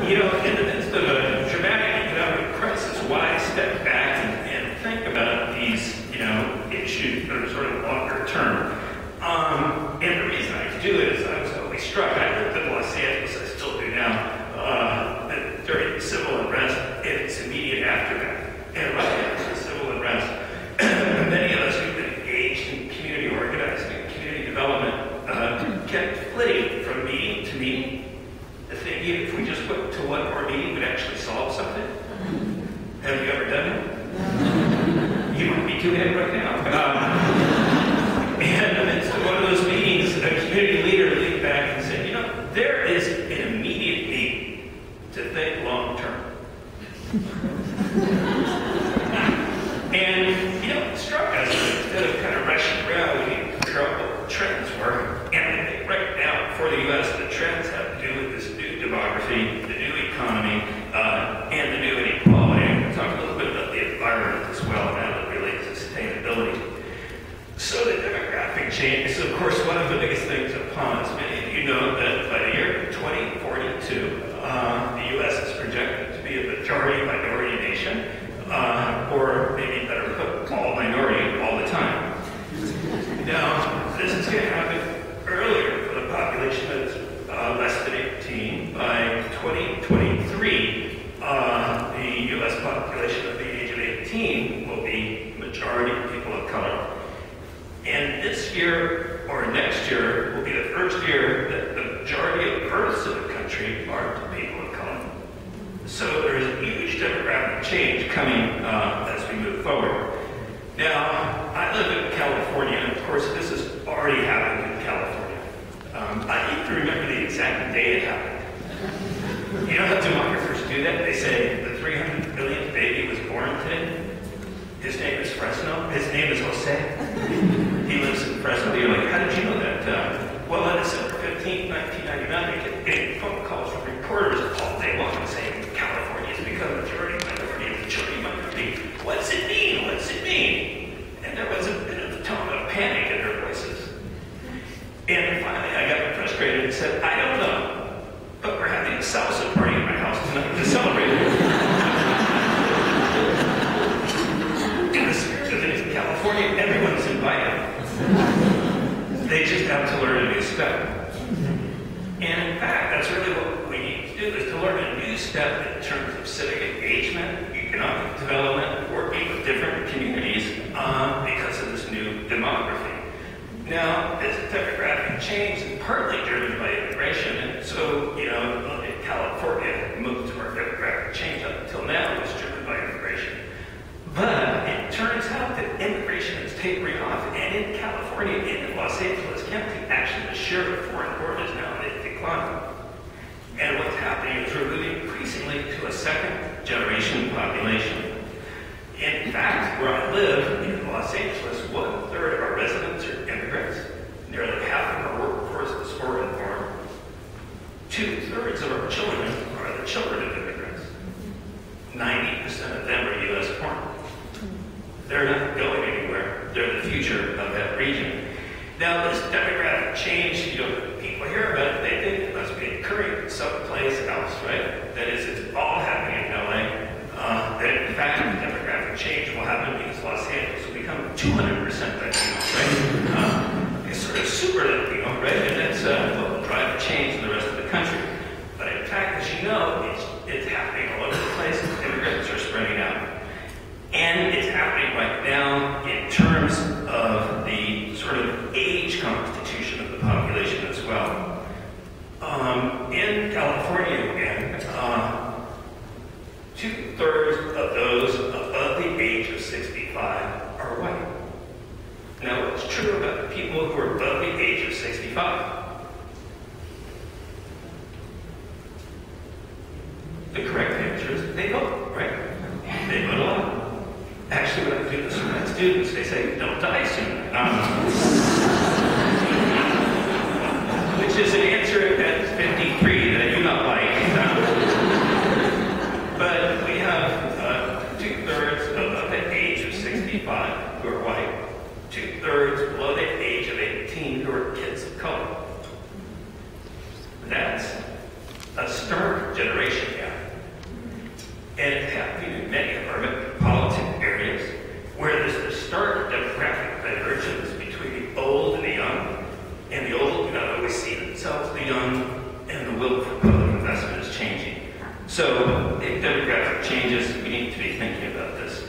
You know, in the midst of a dramatic economic crisis, why step back and think about these, you know, issues that are sort of longer term? And the reason I do it is I was always struck. I lived in Los Angeles, I still do now, during the civil unrest and its immediate aftermath. And right after the civil unrest, many of us who've been engaged in community organizing and community development kept flitting from meeting to meeting, thinking if we just went to one more meeting, we'd actually solve something. Have you ever done it? You might be doing it right now. And in the midst of one of those meetings, a community leader leaned back and said, you know, there is an immediate need to think long term. And, you know, it struck us that instead of kind of rushing around, we need to figure out what the trends were. And I think right now, for the U.S., the trends have to do with this new demography, the new economy, and the new inequality. And we'll talk a little bit about the environment as well, and how it relates to sustainability. So the demographic change is, of course, one of the biggest things upon us. Many of you know that by the year 2042, the U.S. is projected to be a majority-minority nation, or maybe better put, all minority all the time. Now, this is going to happen earlier for the population that's less than 18. By 2023, the U.S. population of the age of 18 will be majority people of color. And this year, or next year, will be the first year that the majority of births in the country are to people of color. So there is a huge demographic change coming as we move forward. Now, I live in California, and of course this has already happened in California. I need to remember the exact day it happened. You know how demographers do that? They say the 300 millionth baby was born today. His name is Fresno. His name is Jose. He lives in Fresno. You're like, how did you know that? Well, on December 15th, 1999, I get getting phone calls from reporters all day long saying California has become majority. What's it mean? What's it mean? And there was a bit of a tone of panic in their voices. And finally, I got frustrated and said, I don't know, but we're having a salsa party at my house tonight to celebrate it. In the spirit of it in California, everyone's invited. They just have to learn a new step. And in fact, that's really what we need to do, is to learn a new step in terms of civic engagement, economic development, working with different communities because of this new demography. Now, this demographic change is partly driven by immigration, and so, you know, in California, most of our demographic change up until now was driven by immigration. But it turns out that immigration is tapering off, and in California, and in Los Angeles County, actually the share of foreign born is now in decline. And what's happening is we're moving increasingly to a second-generation population. In fact, where I live, in Los Angeles, 1/3 of our residents are immigrants. Nearly half of our workforce is foreign born. 2/3 of our children are the children of immigrants. 90% of them are U.S. born. They're not going anywhere. They're the future of that region. Now, this demographic change, you know, people hear about it, they think it must be occurring someplace else, right? That is, it's all happening in LA. That in fact, the demographic change will happen because Los Angeles will become 200% Latino, right? It's sort of super Latino, right? And that's what will drive the change in the rest of the country. But in fact, as you know, it's happening all over the place. Immigrants are spreading out. And it's happening right now in terms of the sort of age constitution of the population as well. In California, again, 2/3 of those above the age of 65 are white. Now, what's true about the people who are above the age of 65? The correct answer is they vote, right? They vote a lot. Actually, when I do this with my students, they say, don't die soon. Which is an answer at 53 that I do not like. But we have 2/3 above the age of 65 who are white, 2/3 below the age of 18 who are kids of color. That's a stark generation itself, the young, and the will for public investment is changing. So if demographic changes, we need to be thinking about this.